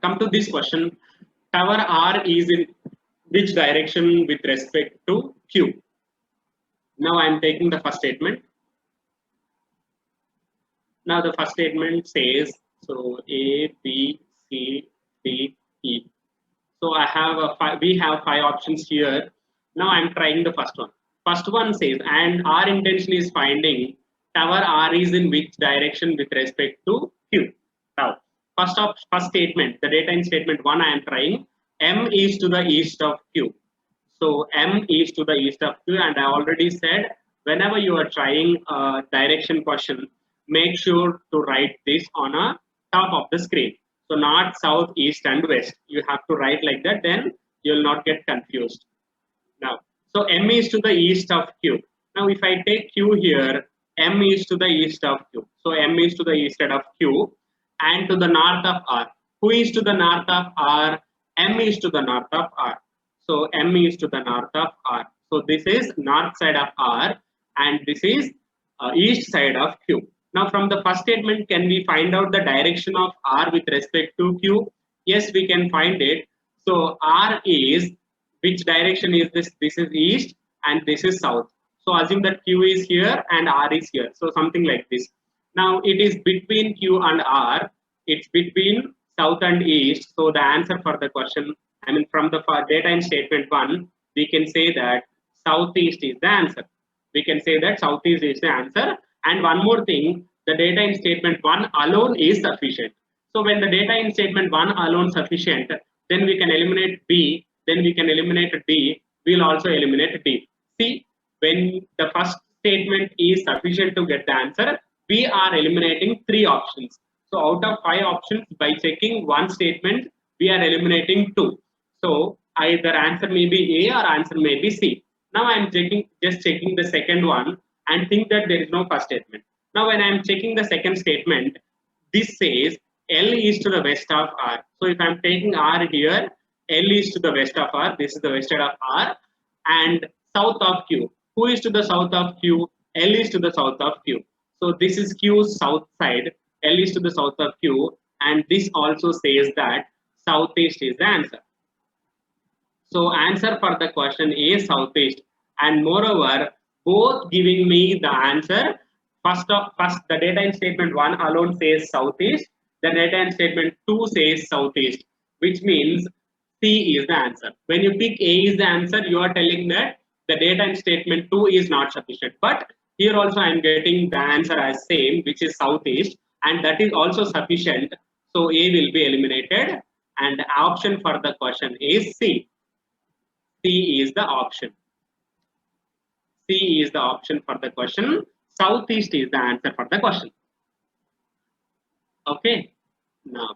Come to this question. Tower R is in which direction with respect to Q? Now I am taking the first statement. Now the first statement says, so A, B, C, D, E. So I have we have 5 options here. Now I'm trying the first one. First one says, and our intention is finding tower R is in which direction with respect to Q. Now, first statement, the data in statement 1 I am trying, M is to the east of Q. So M is to the east of Q, and I already said whenever you are trying a direction question, make sure to write this on a top of the screen. So north, south, east, and west. You have to write like that, then you'll not get confused. Now, so M is to the east of Q. Now, if I take Q here, M is to the east of Q. So M is to the east of Q and to the north of R. Who is to the north of R? M is to the north of R. So M is to the north of R. So this is north side of R and this is east side of Q. Now from the first statement, can we find out the direction of R with respect to Q? Yes, we can find it. So R is, which direction is this? This is east and this is south. So assume that Q is here and R is here. So something like this. Now it is between Q and R. It's between south and east. So the answer for the question, I mean from the data in statement 1, we can say that southeast is the answer. We can say that southeast is the answer. And one more thing, the data in statement 1 alone is sufficient. So when the data in statement 1 alone sufficient, then we can eliminate B, then we can eliminate D, we'll also eliminate D. See, when the first statement is sufficient to get the answer, we are eliminating 3 options. So out of 5 options, by checking one statement, we are eliminating 2. So either answer may be A or answer may be C. Now I am just checking the second one and think that there is no first statement. Now when I am checking the second statement, this says L is to the west of R. So if I am taking R here, L is to the west of R, this is the west side of R, and south of Q. Who is to the south of Q? L is to the south of Q. So this is Q's south side, L is to the south of Q, and this also says that southeast is the answer. So answer for the question is southeast, and moreover, both giving me the answer. First, the data in statement 1 alone says southeast. The data in statement 2 says southeast, which means C is the answer. When you pick A is the answer, you are telling that the data in statement 2 is not sufficient. But here also I am getting the answer as same, which is southeast, and that is also sufficient. So A will be eliminated, and the option for the question is C. C is the option. C is the option for the question. Southeast is the answer for the question. Okay. Now,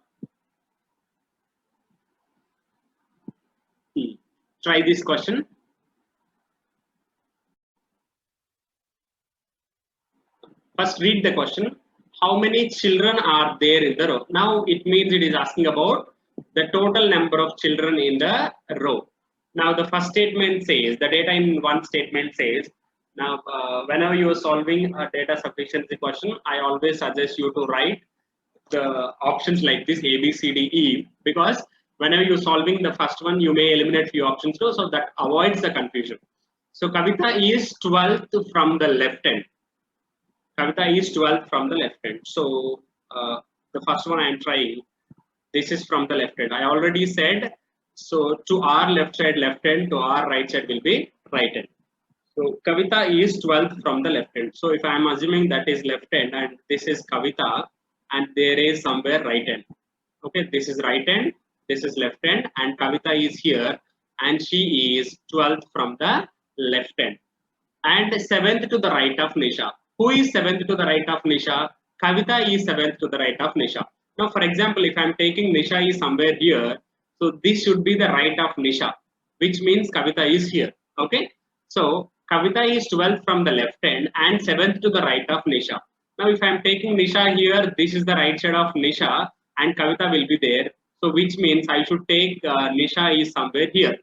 try this question. First, read the question. How many children are there in the row? Now, it means it is asking about the total number of children in the row. Now, the first statement says, the data in one statement says, now, whenever you are solving a data sufficiency question, I always suggest you to write the options like this, A, B, C, D, E, because whenever you're solving the first one, you may eliminate few options too, so that avoids the confusion. So, Kavita is 12th from the left end. Kavita is 12th from the left end. So, the first one I am trying, this is from the left end. I already said, so to our left side left end, to our right side will be right end. So Kavita is 12th from the left end. So if I am assuming that is left end and this is Kavita and there is somewhere right end. Okay, this is right end, this is left end, and Kavita is here and she is 12th from the left end. And 7th to the right of Nisha. Who is 7th to the right of Nisha? Kavita is 7th to the right of Nisha. Now, for example, if I am taking Nisha is somewhere here, so this should be the right of Nisha, which means Kavita is here. Okay, so Kavita is 12th from the left end and 7th to the right of Nisha. Now, if I am taking Nisha here, this is the right side of Nisha and Kavita will be there. So, which means I should take Nisha is somewhere here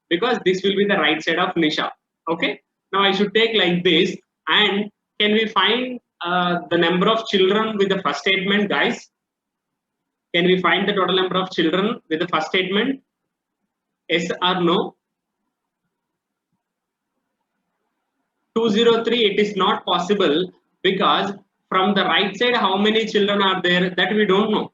because this will be the right side of Nisha. Okay, now I should take like this, and can we find the number of children with the first statement, guys? Can we find the total number of children with the first statement? Yes or no? 203, it is not possible because from the right side, how many children are there, that we don't know.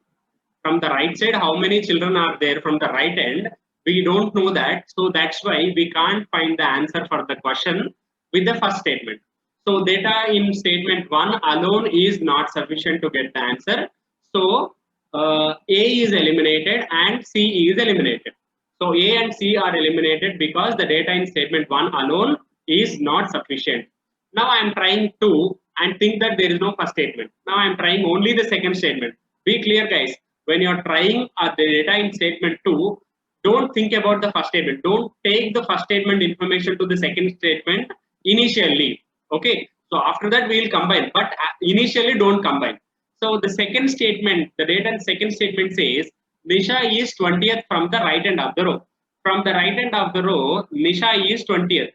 From the right side, how many children are there from the right end, we don't know that. So that's why we can't find the answer for the question with the first statement. So data in statement 1 alone is not sufficient to get the answer. So A is eliminated and C is eliminated. So A and C are eliminated because the data in statement 1 alone is not sufficient. Now I am trying 2 and think that there is no first statement. Now I am trying only the second statement. Be clear, guys. When you are trying the data in statement 2, don't think about the first statement. Don't take the first statement information to the second statement initially. Okay. So after that we will combine, but initially don't combine. So the second statement, the data in second statement says Nisha is 20th from the right end of the row. From the right end of the row, Nisha is 20th.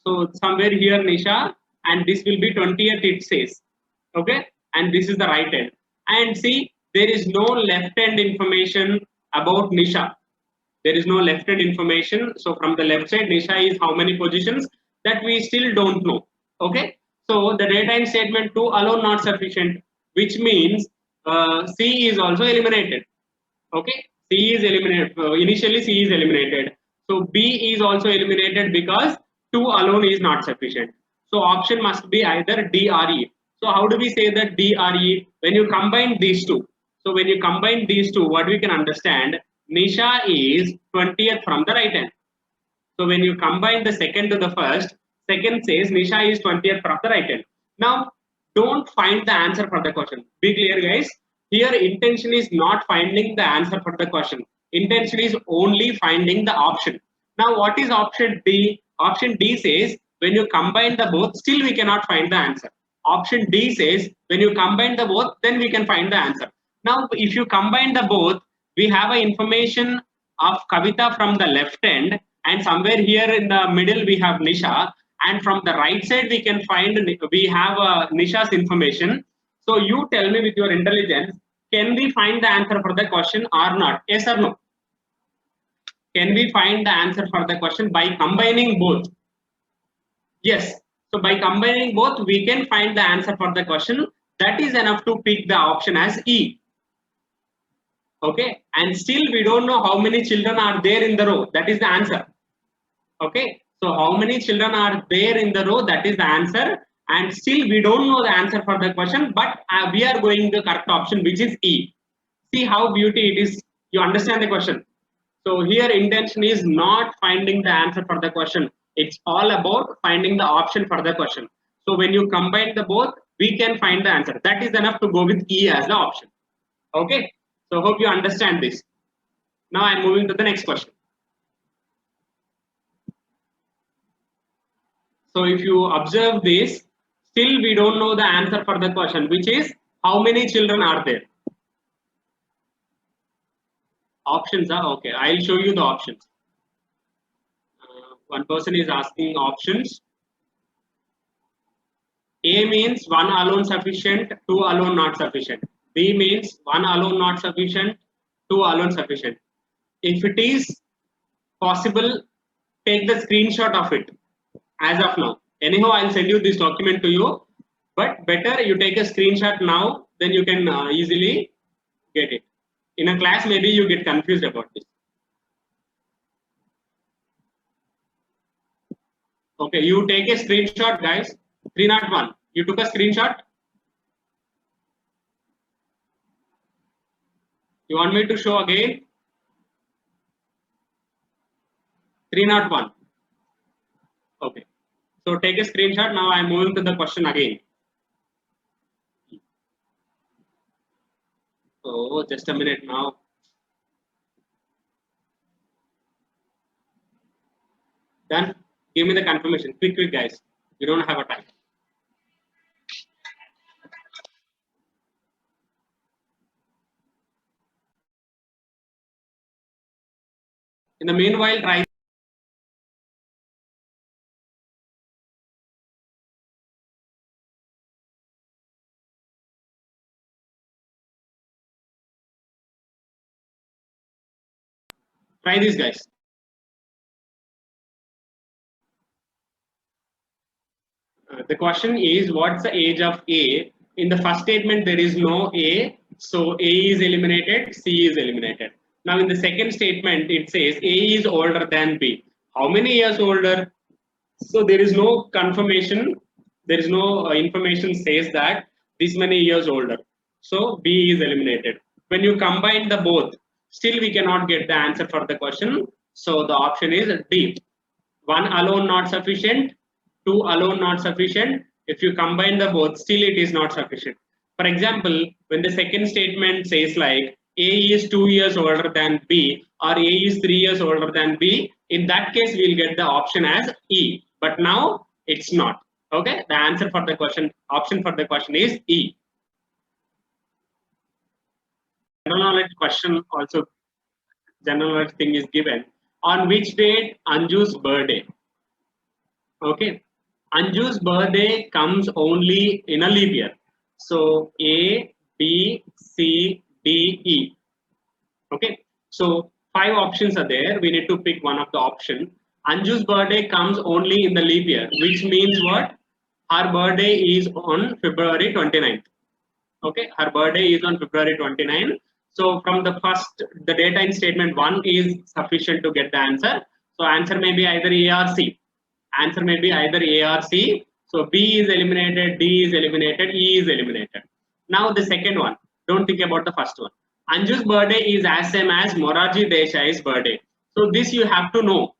So somewhere here Nisha, and this will be 20th it says. Okay. And this is the right end. And see, there is no left end information about Nisha. There is no left end information. So from the left side, Nisha is how many positions, that we still don't know. Okay. So the data in statement 2 alone not sufficient, which means C is also eliminated. Okay. C is eliminated. Initially C is eliminated. So B is also eliminated because 2 alone is not sufficient. So option must be either D or E. So how do we say that D or E? When you combine these two. So when you combine these two, what we can understand, Nisha is 20th from the right hand. So when you combine the second to the first, second says Nisha is 20th from the right hand. Now, don't find the answer for the question. Be clear, guys. Here, intention is not finding the answer for the question. Intention is only finding the option. Now, what is option D? Option D says when you combine the both, still we cannot find the answer. Option D says when you combine the both, then we can find the answer. Now, if you combine the both, we have a information of Kavita from the left end, and somewhere here in the middle we have Nisha, and from the right side we can find, we have Nisha's information. So you tell me with your intelligence, can we find the answer for the question or not? Yes or no? Can we find the answer for the question by combining both? Yes. So by combining both, we can find the answer for the question. That is enough to pick the option as E. Okay. And still we don't know how many children are there in the row. That is the answer. Okay. So how many children are there in the row? That is the answer. And still we don't know the answer for the question, but we are going the correct option, which is E. See how beauty it is. You understand the question. So here intention is not finding the answer for the question. It's all about finding the option for the question. So when you combine the both, we can find the answer. That is enough to go with E as the option. Okay. So hope you understand this. Now I'm moving to the next question. So if you observe this, still we don't know the answer for the question, which is how many children are there? Options are okay. I'll show you the options. One person is asking options. A means one alone sufficient, two alone not sufficient. B means one alone not sufficient, two alone sufficient. If it is possible, take the screenshot of it as of now. Anyhow, I'll send you this document to you, but better you take a screenshot now, then you can easily get it. In a class, maybe you get confused about this. Okay, you take a screenshot, guys. 301. You took a screenshot? You want me to show again? 301. Okay. So take a screenshot. Now I am moving to the question again. So just a minute now. Done. Give me the confirmation. Quick, guys. We don't have a time. In the meanwhile, try Try this, guys. The question is, what's the age of A? In the first statement, there is no A, so A is eliminated, C is eliminated. Now, in the second statement, it says A is older than B. How many years older? So there is no confirmation. There is no information says that this many years older. So B is eliminated. When you combine the both, still we cannot get the answer for the question. So the option is D. One alone not sufficient, two alone not sufficient. If you combine the both, still it is not sufficient. For example, when the second statement says like A is 2 years older than B or A is 3 years older than B, in that case we'll get the option as E. But now it's not. Okay, the answer for the question, option for the question is E. General knowledge question also, general knowledge thing is given. On which date Anju's birthday? Okay, Anju's birthday comes only in a leap year. So A, B, C, D, E. Okay, so 5 options are there. We need to pick one of the option. Anju's birthday comes only in the leap year, which means what? Her birthday is on February 29th. Okay, her birthday is on February 29th. So from the first, the data in statement 1 is sufficient to get the answer. So answer may be either A or C. Answer may be either A or C. So B is eliminated, D is eliminated, E is eliminated. Now the second one, don't think about the first one. Anju's birthday is as same as Morarji Desai's birthday. So this you have to know.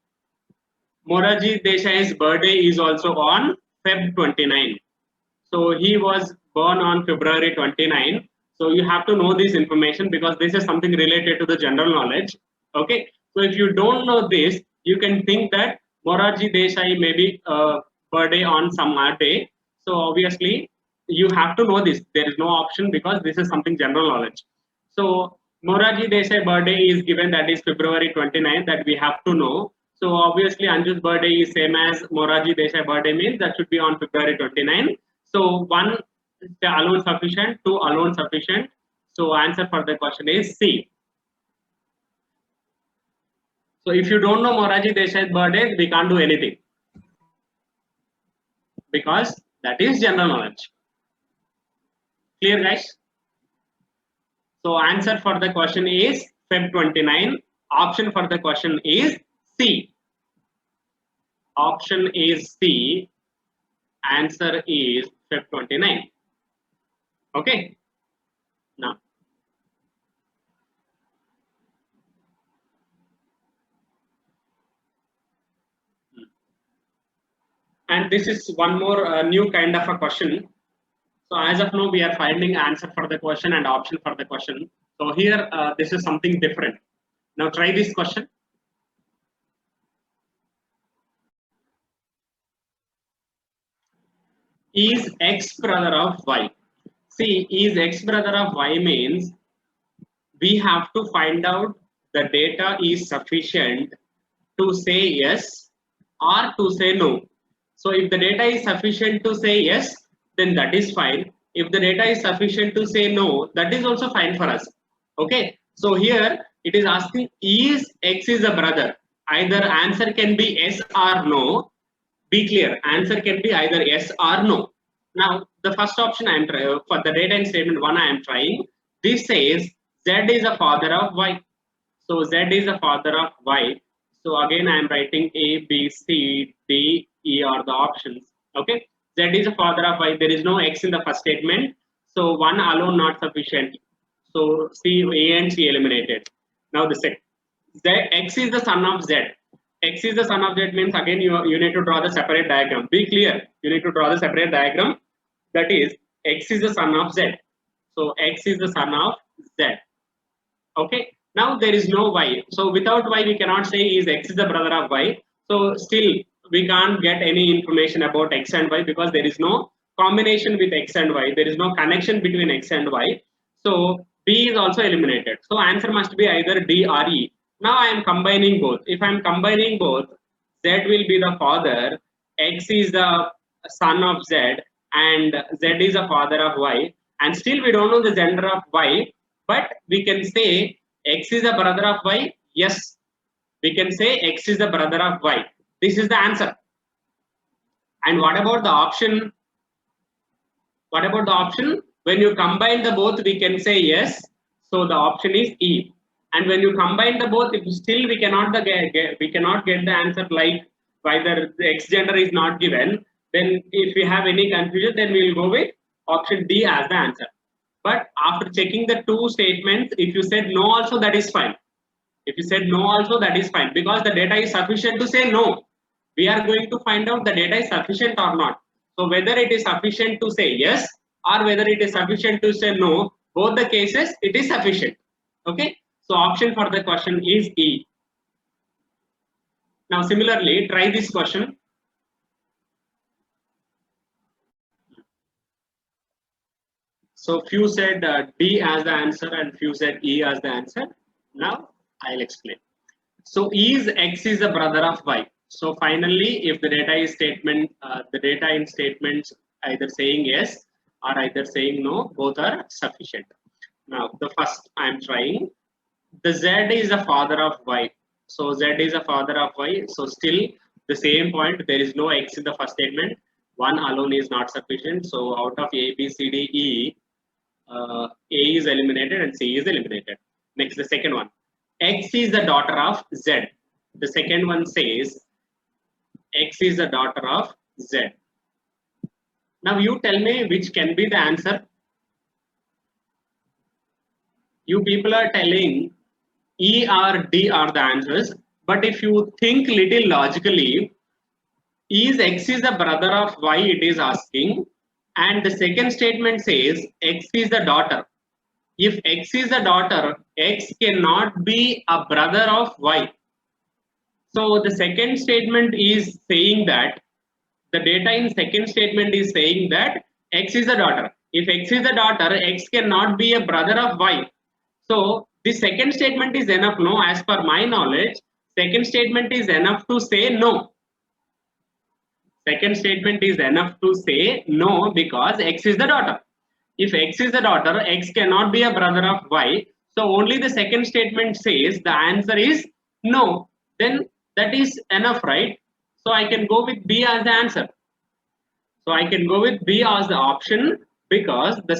Morarji Desai's birthday is also on Feb 29. So he was born on February 29. So you have to know this information because this is something related to the general knowledge. Okay. So if you don't know this, you can think that Morarji Desai may be birthday on some other day. So obviously you have to know this. There is no option because this is something general knowledge. So Morarji Desai birthday is given, that is February 29th, that we have to know. So obviously Anju's birthday is same as Morarji Desai birthday, means that should be on February 29th. So 1 alone sufficient, 2 alone sufficient. So answer for the question is C. So if you don't know Morarji Desai's birthday, we can't do anything because that is general knowledge. Clear, guys? So answer for the question is Feb 29. Option for the question is C. Option is C. Answer is Feb 29. Okay. Now. And this is one more new kind of a question. So as of now, we are finding answer for the question and option for the question. So here, this is something different. Now try this question. Is X brother of Y? See, is X brother of Y means we have to find out the data is sufficient to say yes or to say no. So if the data is sufficient to say yes, then that is fine. If the data is sufficient to say no, that is also fine for us. Okay. So here it is asking, is X is a brother? Either answer can be yes or no. Be clear, answer can be either yes or no. Now the first option I am trying for the data in statement 1 I am trying. This says Z is a father of Y. So Z is a father of Y. So again I am writing A, B, C, D, E are the options. Okay. Z is a father of Y. There is no X in the first statement. So 1 alone not sufficient. So C, A and C eliminated. Now the second, X is the son of Z. X is the son of Z means again you need to draw the separate diagram. Be clear. You need to draw the separate diagram. That is X is the son of Z. So X is the son of Z. Okay. Now there is no Y. So without Y we cannot say is X is the brother of Y. So still we can't get any information about X and Y because there is no combination with X and Y. There is no connection between X and Y. So B is also eliminated. So answer must be either D or E. Now I am combining both. If I am combining both, Z will be the father, X is the son of Z, and Z is the father of Y. And still we don't know the gender of Y, but we can say X is a brother of Y. Yes. we can say X is the brother of Y. This is the answer. And what about the option? What about the option? When you combine the both, we can say yes. So the option is E. And when you combine the both, if still we cannot get the answer, like whether the X gender is not given, then if we have any confusion, then we will go with option D as the answer. But after checking the two statements, if you said no also, that is fine. If you said no also, that is fine, because the data is sufficient to say no. We are going to find out the data is sufficient or not. So whether it is sufficient to say yes or whether it is sufficient to say no, both the cases it is sufficient. Okay. So option for the question is E. Now similarly, try this question. So few said D as the answer and few said E as the answer. Now I'll explain. So is X is the brother of Y. So finally, if the data is statement, the data in statements either saying yes or either saying no, both are sufficient. Now the first I'm trying. The Z is the father of Y. So Z is the father of Y. So still the same point. There is no X in the first statement. One alone is not sufficient. So out of A, B, C, D, E, A is eliminated and C is eliminated. Next, the second one. X is the daughter of Z. The second one says X is the daughter of Z. Now you tell me which can be the answer. You people are telling E or D are the answers. But if you think little logically, is X is the brother of Y, it is asking. And the second statement says X is the daughter. If X is the daughter, X cannot be a brother of Y. So the second statement is saying that the data in second statement is saying that X is the daughter. If X is the daughter, X cannot be a brother of Y. So the second statement is enough. No, as per my knowledge, second statement is enough to say no. Second statement is enough to say no because X is the daughter. If X is the daughter, X cannot be a brother of Y. So only the second statement says the answer is no. Then that is enough, right? So I can go with B as the answer. So I can go with B as the option because the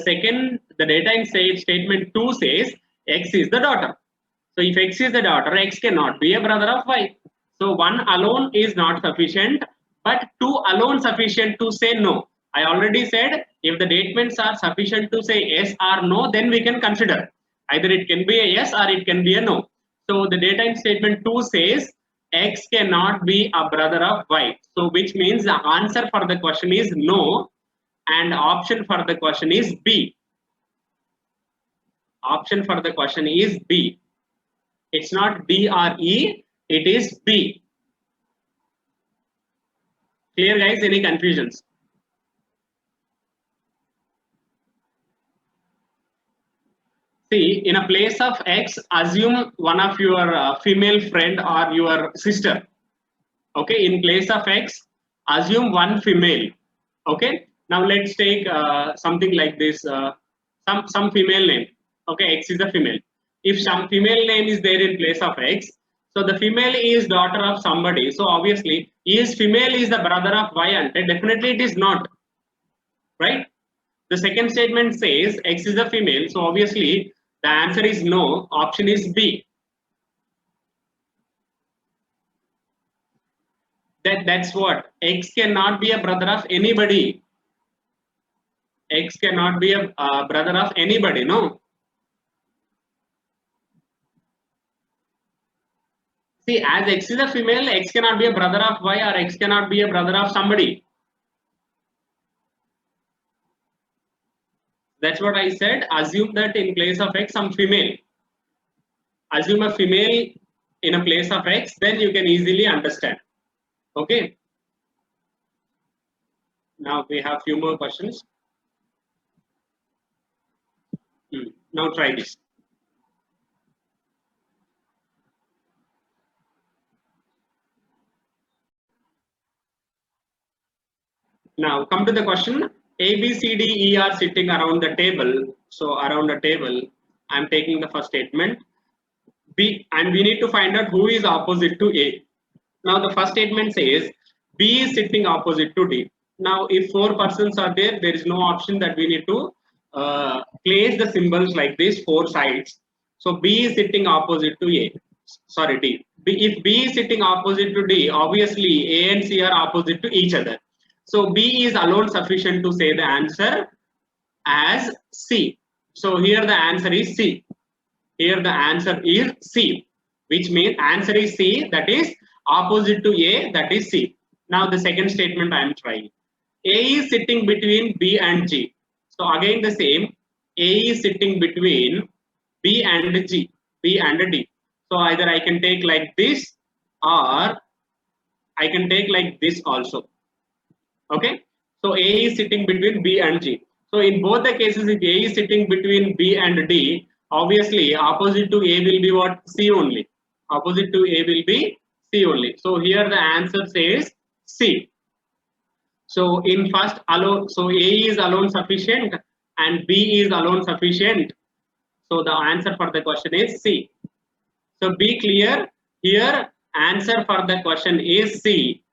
data in statement 2 says X is the daughter. So if X is the daughter, X cannot be a brother of Y. So one alone is not sufficient, but two alone sufficient to say no. I already said if the statements are sufficient to say yes or no, then we can consider. Either it can be a yes or it can be a no. So the data in statement 2 says X cannot be a brother of Y. So which means the answer for the question is no and option for the question is B. Option for the question is B. It's not D or E, it is B. Clear guys, any confusions? See, in a place of X, assume one of your female friend or your sister. Okay, in place of X, assume one female. Okay, now let's take something like this, some female name. Okay, X is the female. If some female name is there in place of X, so the female is daughter of somebody. So obviously, is female is the brother of Y, and definitely it is not, right? The second statement says X is the female. So obviously, the answer is no. Option is B. That's what. X cannot be a brother of anybody. X cannot be a brother of anybody, no? See, as X is a female, X cannot be a brother of Y or X cannot be a brother of somebody. That's what I said. Assume that in place of X, some female. Assume a female in a place of X, then you can easily understand. Okay. Now we have few more questions. Now try this. Now come to the question. A, B, C, D, E are sitting around the table. So around the table, I'm taking the first statement. B, and we need to find out who is opposite to A. Now the first statement says B is sitting opposite to D. Now if four persons are there, there is no option that we need to place the symbols like this, four sides. So B is sitting opposite to A. Sorry, D. If B is sitting opposite to D, obviously A and C are opposite to each other. So B is alone sufficient to say the answer as C. So here the answer is C. Here the answer is C, which means answer is C, that is opposite to A, that is C. Now the second statement I am trying. A is sitting between B and G. So again the same, A is sitting between B and G, B and D. So either I can take like this or I can take like this also. Okay. So A is sitting between B and G. So in both the cases, if A is sitting between B and D, obviously opposite to A will be what? C only. Opposite to A will be C only. So here the answer says C. So in first alone, so A is alone sufficient and B is alone sufficient. So the answer for the question is C. So be clear, here answer for the question is C.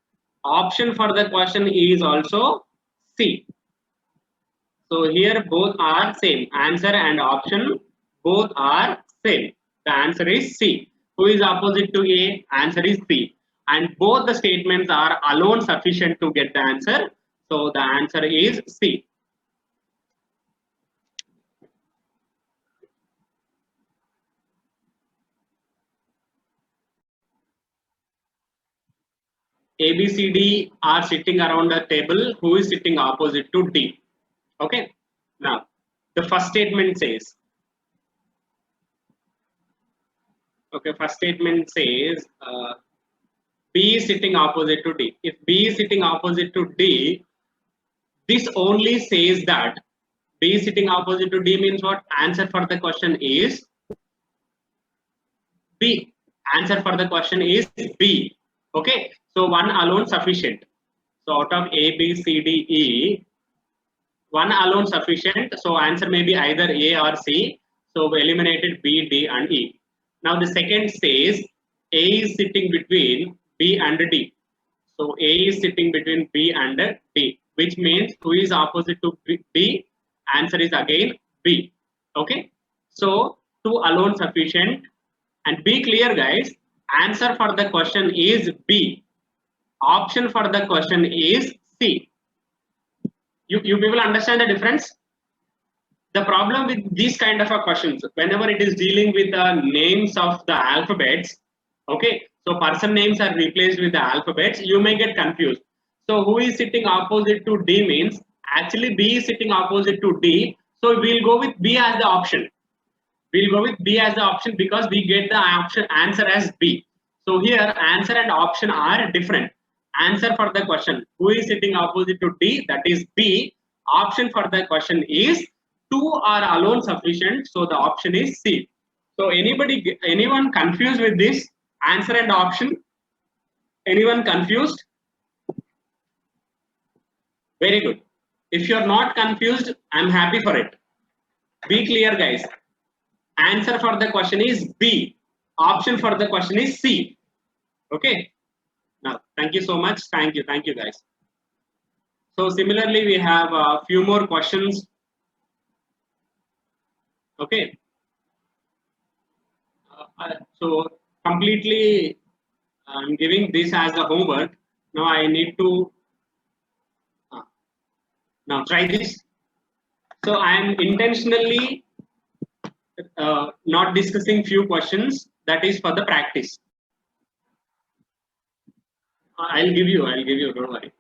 Option for the question is also C. So here both are same. Answer and option both are same. The answer is C. Who is opposite to A? Answer is C. And both the statements are alone sufficient to get the answer. So the answer is C. A, B, C, D are sitting around a table. Who is sitting opposite to D? Okay. Now, the first statement says, okay, first statement says B is sitting opposite to D. If B is sitting opposite to D, this only says that B is sitting opposite to D means what? Answer for the question is B. Answer for the question is B. Okay. So one alone sufficient. So out of A, B, C, D, E, one alone sufficient. So answer may be either A or C. So we eliminated B, D, and E. Now the second says A is sitting between B and D. So A is sitting between B and D, which means who is opposite to D? Answer is again B. Okay. So two alone sufficient. And be clear, guys. Answer for the question is B. Option for the question is C. You people understand the difference? The problem with these kind of questions, whenever it is dealing with the names of the alphabets, okay, so person names are replaced with the alphabets, you may get confused. So who is sitting opposite to D means actually B is sitting opposite to D. So we'll go with B as the option. We'll go with B as the option because we get the option answer as B. So here answer and option are different. Answer for the question who is sitting opposite to D, that is B. Option for the question is two are alone sufficient, so the option is C. So anyone confused with this answer and option? Anyone confused? Very good. If you're not confused, I'm happy for it. Be clear, guys. Answer for the question is B. Option for the question is C. Okay. Now, thank you so much. Thank you, guys. So similarly, we have a few more questions. Okay. So completely, I'm giving this as a homework. Now I need to now try this. So I am intentionally not discussing few questions. That is for the practice. I'll give you, don't worry.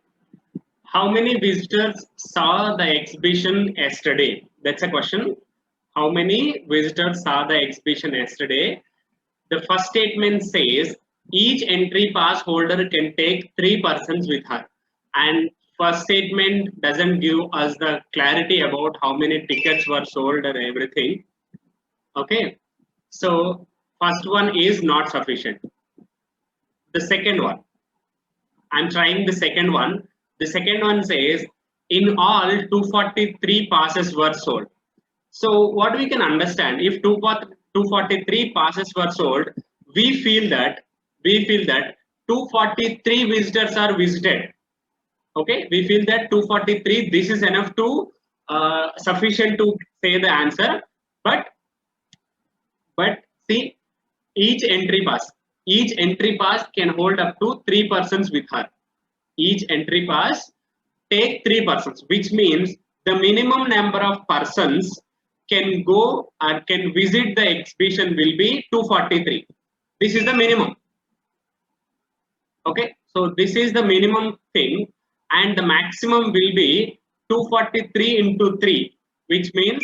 How many visitors saw the exhibition yesterday? That's a question. How many visitors saw the exhibition yesterday? The first statement says each entry pass holder can take 3 persons with her. And first statement doesn't give us the clarity about how many tickets were sold and everything. Okay. So first one is not sufficient. The second one. I'm trying the second one. The second one says in all 243 passes were sold. So what we can understand, if 243 passes were sold, we feel that 243 visitors are visited. Okay, we feel that 243, this is enough to sufficient to say the answer. But see, each entry pass can hold up to 3 persons with her. Each entry pass take 3 persons, which means the minimum number of persons can go or can visit the exhibition will be 243. This is the minimum. Okay, so this is the minimum thing, and the maximum will be 243 into 3, which means,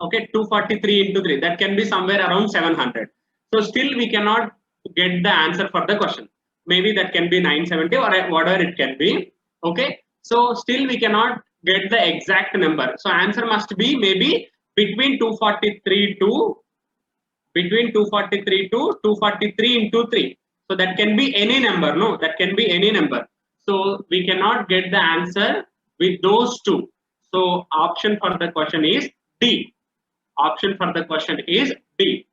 okay, 243 into 3, that can be somewhere around 700. So still we cannot get the answer for the question. Maybe that can be 970 or whatever it can be. Okay, so still we cannot get the exact number. So answer must be maybe between 243 to 243 into 3. So that can be any number. No, that can be any number. So we cannot get the answer with those two. So option for the question is D. Option for the question is D.